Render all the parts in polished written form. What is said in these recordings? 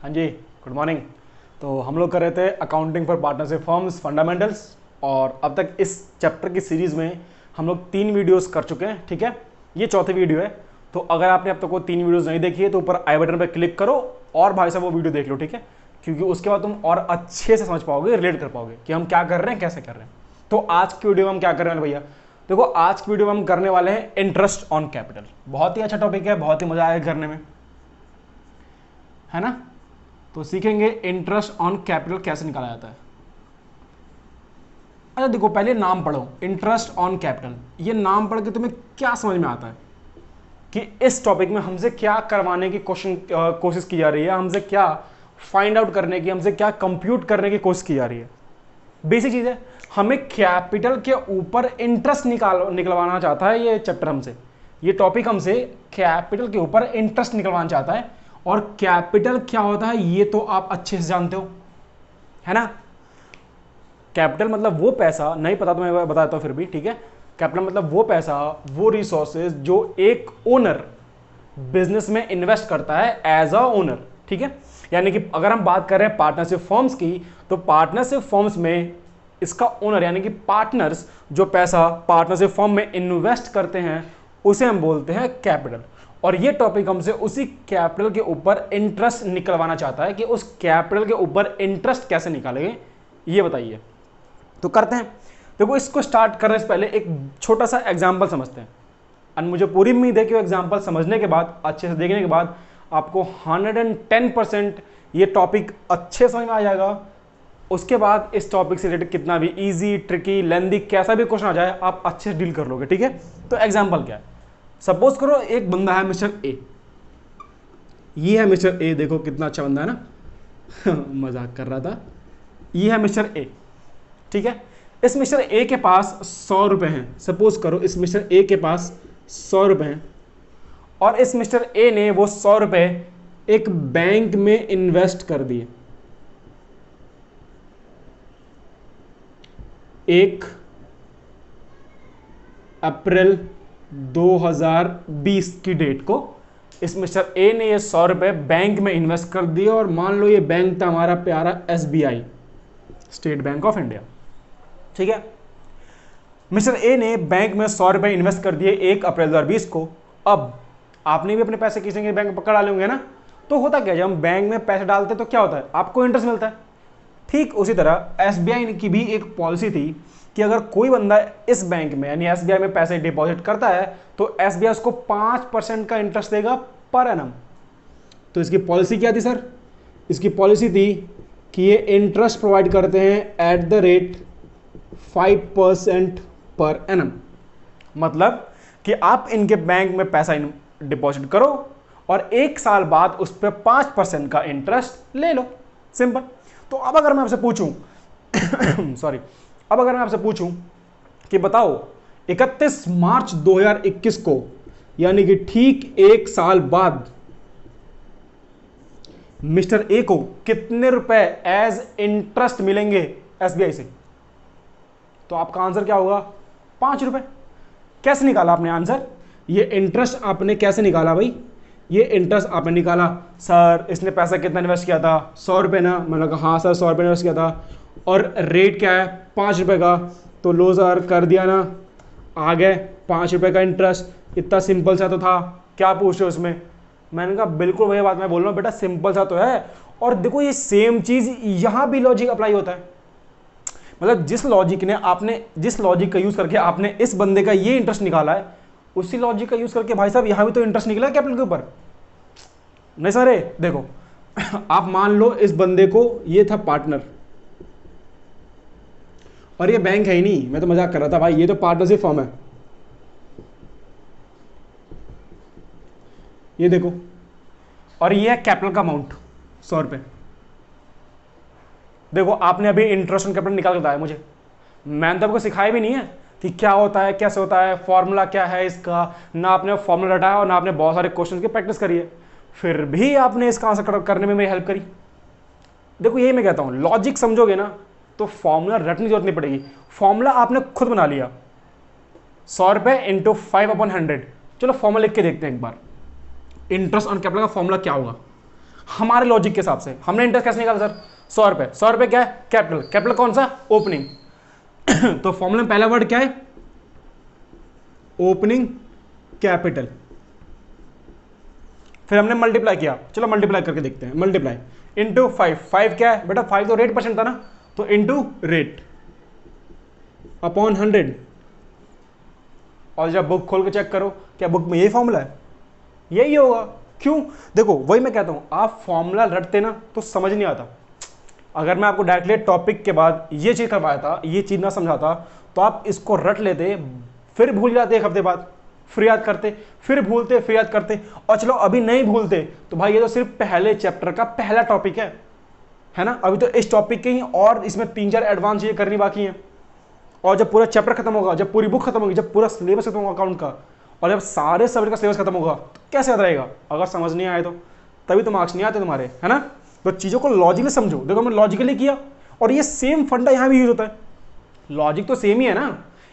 हाँ जी, good morning. तो हम लोग कर रहे थे accounting for partnership firms fundamentals, और अब तक इस चैप्टर की सीरीज़ में हम लोग 3 वीडियोस कर चुके हैं। ठीक है, ये चौथी वीडियो है। तो अगर आपने अब तक वो 3 वीडियोस नहीं देखी है तो ऊपर आई बटन पर क्लिक करो और भाई साहब वो वीडियो देख लो। ठीक है, क्योंकि उसके बाद तुम और अच्छे से समझ पाओगे, रिलेट कर पाओगे कि हम क्या कर रहे हैं, कैसे कर रहे हैं। तो आज की वीडियो में हम क्या कर रहे हैं भैया, देखो आज की वीडियो में हम करने वाले हैं इंटरेस्ट ऑन कैपिटल। बहुत ही अच्छा टॉपिक है, बहुत ही मजा आएगा करने में, है ना। तो सीखेंगे इंटरेस्ट ऑन कैपिटल कैसे निकाला जाता है। अच्छा देखो, पहले नाम पढ़ो, इंटरेस्ट ऑन कैपिटल। ये नाम पढ़ के तुम्हें क्या समझ में आता है कि इस टॉपिक में हमसे क्या करवाने की कोशिश की जा रही है, हमसे क्या फाइंड आउट करने की, हमसे क्या कंप्यूट करने की कोशिश की जा रही है। बेसिक चीज है, हमें कैपिटल के ऊपर इंटरेस्ट निकलवाना चाहता है ये चैप्टर हमसे। ये टॉपिक हमसे कैपिटल के ऊपर इंटरेस्ट निकलवाना चाहता है। और कैपिटल क्या होता है ये तो आप अच्छे से जानते हो, है ना। कैपिटल मतलब वो पैसा, नहीं पता तो मैं बताता हूं फिर भी, ठीक है। कैपिटल मतलब वो पैसा, वो रिसोर्सेज जो एक ओनर बिजनेस में इन्वेस्ट करता है एज अ ओनर। ठीक है, यानी कि अगर हम बात कर रहे हैं पार्टनरशिप फर्म्स की, तो पार्टनरशिप फर्म्स में इसका ओनर यानी कि पार्टनर्स जो पैसा पार्टनरशिप फर्म में इन्वेस्ट करते हैं उसे हम बोलते हैं कैपिटल। और ये टॉपिक हमसे उसी कैपिटल के ऊपर इंटरेस्ट निकलवाना चाहता है कि उस कैपिटल के ऊपर इंटरेस्ट कैसे निकालेंगे ये बताइए। तो करते हैं। देखो, इसको स्टार्ट करने से पहले एक छोटा सा एग्जांपल समझते हैं। और मुझे पूरी उम्मीद है कि वो एग्जांपल समझने के बाद, अच्छे से देखने के बाद आपको 110% ये टॉपिक अच्छे समझ में आ जाएगा। उसके बाद इस टॉपिक से रिलेटेड कितना भी इजी, ट्रिकी, लेंदी, कैसा भी क्वेश्चन आ जाए आप अच्छे से डील कर लोगे। ठीक है, तो एग्जांपल क्या है, सपोज करो एक बंदा है मिस्टर ए। ये है मिस्टर ए, देखो कितना अच्छा बंदा है ना मजाक कर रहा था। ये है मिस्टर ए, ठीक है। इस मिस्टर ए के पास 100 रुपए हैं। सपोज करो इस मिस्टर ए के पास 100 रुपए हैं और इस मिस्टर ए ने वो 100 रुपए एक बैंक में इन्वेस्ट कर दिए। 1 अप्रैल 2020 की डेट को इस मिस्टर ए ने ये 100 रुपए बैंक में इन्वेस्ट कर दिए। और मान लो ये बैंक था हमारा प्यारा SBI, state bank of India. ठीक है, मिस्टर ए ने बैंक में 100 रुपए इन्वेस्ट कर दिए 1 अप्रैल 2020 को। अब आपने भी अपने पैसे किसी के बैंक में पकड़ डाले होंगे ना। तो होता क्या, जब हम बैंक में पैसे डालते हैं तो क्या होता है, आपको इंटरेस्ट मिलता है। ठीक उसी तरह SBI की भी एक पॉलिसी थी कि अगर कोई बंदा इस बैंक में यानी SBI में पैसे डिपॉजिट करता है तो SBI उसको 5% का इंटरेस्ट देगा पर एनम। तो इसकी पॉलिसी क्या थी सर, इसकी पॉलिसी थी कि ये इंटरेस्ट प्रोवाइड करते हैं at the rate 5% per annum. मतलब कि आप इनके बैंक में पैसा डिपॉजिट करो और 1 साल बाद उस पर 5% का इंटरेस्ट ले लो, सिंपल। तो अब अगर मैं आपसे पूछूं सॉरी, अब अगर मैं आपसे पूछूं कि बताओ 31 मार्च 2021 को, यानी कि ठीक 1 साल बाद, मिस्टर ए को कितने रुपए एज इंटरेस्ट मिलेंगे SBI से। तो आपका आंसर क्या होगा, 5 रुपए। कैसे निकाला आपने आंसर, ये इंटरेस्ट आपने कैसे निकाला भाई, ये इंटरेस्ट आपने निकाला। सर इसने पैसा कितना इन्वेस्ट किया था, 100 रुपए ना। मैंने कहा हाँ सर 100 रुपए इन्वेस्ट किया था और रेट क्या है 5 रुपए का। तो लो सर कर दिया ना, आ गए 5 रुपए का इंटरेस्ट। इतना सिंपल सा तो था, क्या पूछ रहे हो उसमें। मैंने कहा बिल्कुल वही बात मैं बोल रहा हूँ बेटा, सिंपल सा तो है। और देखो ये सेम चीज यहां भी लॉजिक अप्लाई होता है। मतलब जिस लॉजिक का यूज करके आपने इस बंदे का ये इंटरेस्ट निकाला है, उसी लॉजिक का यूज करके भाई साहब यहां भी तो इंटरेस्ट निकला है कैपिटल के ऊपर। नहीं सर देखो आप मान लो इस बंदे को ये था पार्टनर और ये बैंक है ही नहीं, मैं तो मजाक कर रहा था भाई, ये तो पार्टनरशिप फर्म है। ये देखो, और ये है कैपिटल का अमाउंट 100 रुपए। देखो आपने अभी इंटरेस्ट ऑन कैपिटल निकाल के बताया मुझे, मैंने तो आपको सिखाया भी नहीं है कि क्या होता है, कैसे होता है, फॉर्मूला क्या है इसका। ना आपने फॉर्मूला रटाया और ना आपने बहुत सारे क्वेश्चंस की प्रैक्टिस करी है, फिर भी आपने इसका आंसर करने में मेरी हेल्प करी। देखो यही मैं कहता हूं, लॉजिक समझोगे ना तो फॉर्मूला रटने की जरूरत नहीं पड़ेगी। फॉर्मूला आपने खुद बना लिया, 100 रुपए इंटू 5/100। चलो फॉर्मूला लिख के देखते हैं एक बार, इंटरेस्ट ऑन कैपिटल का फॉर्मूला क्या होगा। हमारे लॉजिक के हिसाब से हमने इंटरेस्ट कैसे निकाला सर, 100 रुपए। 100 रुपए क्या है, कैपिटल। कैपिटल कौन सा, ओपनिंग। तो फॉर्मूले में पहला वर्ड क्या है, ओपनिंग कैपिटल। फिर हमने मल्टीप्लाई किया, चलो मल्टीप्लाई करके देखते हैं। मल्टीप्लाई इंटू 5, 5 क्या है बेटा, 5 तो रेट परसेंट था ना, तो इंटू रेट अपॉन 100। और जब बुक खोल के चेक करो, क्या बुक में यही फॉर्मूला है, यही होगा। क्यों, देखो वही मैं कहता हूं, आप फॉर्मूला रटते ना तो समझ नहीं आता। अगर मैं आपको डायरेक्टली टॉपिक के बाद ये चीज करवाया था, ये चीज ना समझाता, तो आप इसको रट लेते, फिर भूल जाते, 1 हफ्ते बाद फिर याद करते, फिर भूलते, फिर याद करते। और चलो अभी नहीं भूलते तो भाई ये तो सिर्फ पहले चैप्टर का पहला टॉपिक है ना, अभी तो इस टॉपिक के ही और इसमें 3-4 एडवांस चीजें करनी बाकी हैं। और जब पूरा चैप्टर खत्म होगा, जब पूरी बुक खत्म होगी, जब पूरा सिलेबस खत्म होगा अकाउंट का, और जब सारे सब्जेक्ट का सिलेबस खत्म होगा, तो कैसे याद रहेगा। अगर समझ नहीं आए तो तभी तो मार्क्स नहीं आते तुम्हारे, है ना। तो चीज़ों को लॉजिकली समझो। देखो हमने लॉजिकली किया, और ये सेम फंडा यहाँ भी यूज होता है। लॉजिक तो सेम ही है ना,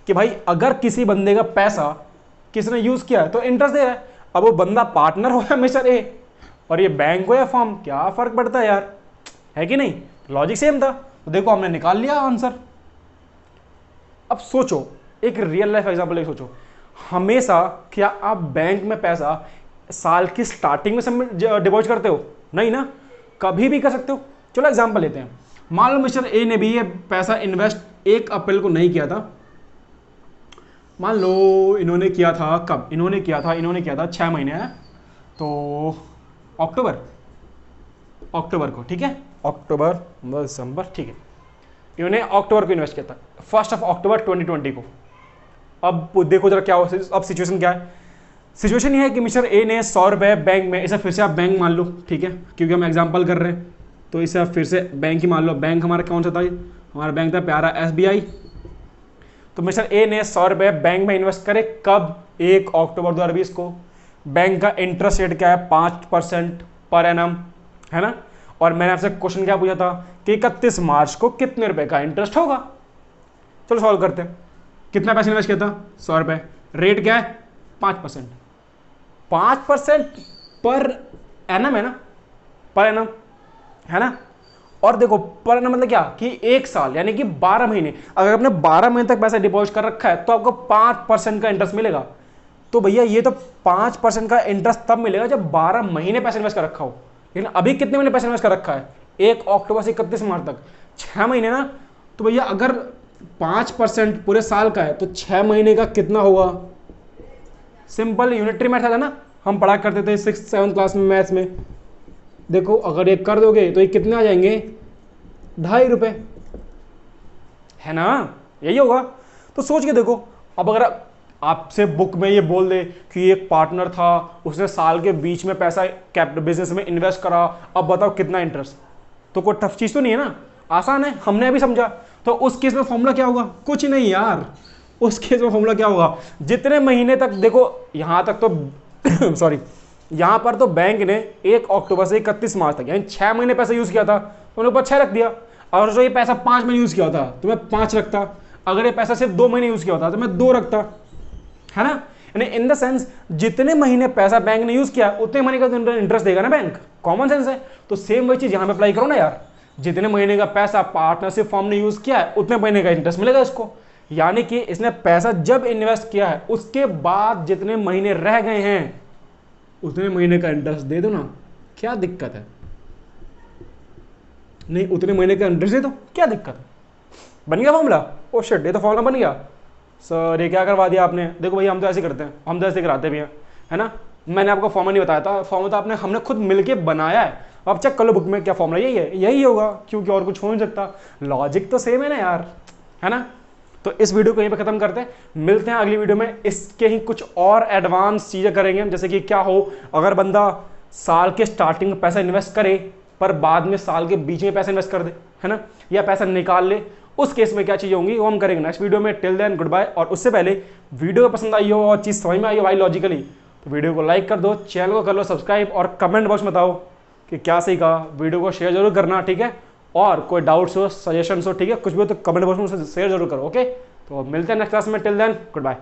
कि भाई अगर किसी बंदे का पैसा किसने यूज किया है तो इंटरेस्ट दे रहा है। अब वो बंदा पार्टनर हो या मिस्टर ए, और ये बैंक हो या फर्म, क्या फर्क पड़ता है यार, है कि नहीं। लॉजिक सेम था, तो देखो हमने निकाल लिया आंसर। अब सोचो, एक रियल लाइफ एग्जांपल एक सोचो, हमेशा क्या आप बैंक में पैसा साल की स्टार्टिंग में डिपॉजिट करते हो, नहीं ना, कभी भी कर सकते हो। चलो एग्जांपल लेते हैं, मान लो मिस्टर ए ने भी ये पैसा इन्वेस्ट 1 अप्रैल को नहीं किया था, मान लो इन्होंने किया था, कब इन्होंने किया था 6 महीने है, तो अक्टूबर को, ठीक है, अक्टूबर दिसंबर, ठीक है, इन्होंने अक्टूबर को इन्वेस्ट किया था, 1 अक्टूबर 2020 को। अब देखो जरा क्या हो, अब सिचुएशन क्या है। सिचुएशन ये है कि मिस्टर ए ने 100 रुपये बैंक में, इसे फिर से आप बैंक मान लो, ठीक है, क्योंकि हम एग्जांपल कर रहे हैं, तो इसे आप फिर से बैंक ही मान लो। बैंक हमारा कौन सा था, हमारा बैंक था प्यारा SBI। तो मिस्टर ए ने 100 रुपये बैंक में इन्वेस्ट करे, कब, 1 अक्टूबर 2020 को। बैंक का इंटरेस्ट रेट क्या है, 5% पर एनम, है ना। और मैंने आपसे क्वेश्चन क्या पूछा था कि 31 मार्च को कितने रुपए का इंटरेस्ट होगा। चलो सॉल्व करते हैं। कितना पैसा इन्वेस्ट किया था, 100 रुपये, रेट क्या है 5%, 5% पर एनम है ना, पर एनम, है ना। और देखो पर एनम मतलब क्या, कि 1 साल यानी कि 12 महीने, अगर आपने 12 महीने तक पैसा डिपॉजिट कर रखा है तो आपको 5% का इंटरेस्ट मिलेगा। तो भैया ये तो 5% का इंटरेस्ट तब मिलेगा जब 12 महीने पैसा इन्वेस्ट कर रखा हो। लेकिन अभी कितने महीने पैसा इन्वेस्ट कर रखा है, 1 अक्टूबर से 31 मार्च तक, 6 महीने ना। तो भैया अगर 5% पूरे साल का है तो 6 महीने का कितना होगा, सिंपल यूनिटरी मेथड है ना, हम पढ़ा करते थे 6th-7th क्लास में मैथ्स में। देखो अगर ये कर दोगे तो ये कितने आ जाएंगे, 2.5 रुपये, है ना, यही होगा। तो सोच के देखो, अब अगर आपसे बुक में ये बोल दे कि एक पार्टनर था, उसने साल के बीच में पैसा कैपिटल बिजनेस में इन्वेस्ट करा, अब बताओ कितना इंटरेस्ट, तो कोई टफ चीज तो नहीं है ना, आसान है, हमने अभी समझा। तो उस केस में फॉर्मूला क्या होगा, कुछ नहीं यार, उस केस में फॉर्मूला क्या होगा, जितने महीने तक, देखो यहां तक तो सॉरी, यहां पर तो बैंक ने 1 अक्टूबर से 31 मार्च तक यानी 6 महीने पैसा यूज किया था, तो उन्होंने ऊपर 6 रख दिया। अगर जो ये पैसा 5 महीने यूज किया होता तो मैं 5 रखता, अगर ये पैसा सिर्फ 2 महीने यूज किया होता तो मैं 2 रखता, है ना। यानी इन द सेंस जितने महीने पैसा बैंक ने यूज किया उतने महीने का इंटरेस्ट देगा ना बैंक, कॉमन सेंस है। तो सेम वही चीज यहां पे अप्लाई करो ना यार, जितने महीने का पैसा पार्टनरशिप फॉर्म ने यूज किया है उतने महीने का इंटरेस्ट मिलेगा इसको। यानी कि इसने पैसा जब इन्वेस्ट किया है उसके बाद जितने महीने रह गए हैं उतने महीने का इंटरेस्ट दे दो ना, क्या दिक्कत है, नहीं उतने महीने का इंटरेस्ट दे दो, क्या दिक्कत है। बन गया फॉर्मूला, ओ शिट, ये तो फॉर्मूला बन गया सर, ये क्या करवा दिया आपने। देखो भाई हम तो ऐसे करते हैं, हम तो ऐसे कराते भी हैं, है ना। मैंने आपको फॉर्मूला नहीं बताया था, फॉर्मूला तो हमने खुद मिलके बनाया है। अब चेक कर लो बुक में, क्या फॉर्मूला यही है, यही होगा, क्योंकि और कुछ हो नहीं सकता, लॉजिक तो सेम है ना यार, है ना। तो इस वीडियो को यहीं पे खत्म करते हैं, मिलते हैं अगली वीडियो में, इसके ही कुछ और एडवांस चीजें करेंगे हम, जैसे कि क्या हो अगर बंदा साल के स्टार्टिंग में पैसा इन्वेस्ट करे पर बाद में साल के बीच में पैसा इन्वेस्ट कर दे, है ना, या पैसा निकाल ले, उस केस में क्या चीजें होंगी वो हम करेंगे नेक्स्ट वीडियो में। Till then goodbye. और उससे पहले वीडियो पसंद आई हो और चीज समझ में आई हो भाई लॉजिकली, तो वीडियो को लाइक कर दो, चैनल को कर लो सब्सक्राइब, और कमेंट बॉक्स में बताओ कि क्या सही कहा, वीडियो को शेयर जरूर करना, ठीक है। और कोई डाउट्स हो, सजेशंस हो, ठीक है, कुछ भी हो तो कमेंट बॉक्स में शेयर जरूर करो, ओके। तो मिलते हैं नेक्स्ट क्लास में, टिल देन गुड बाय।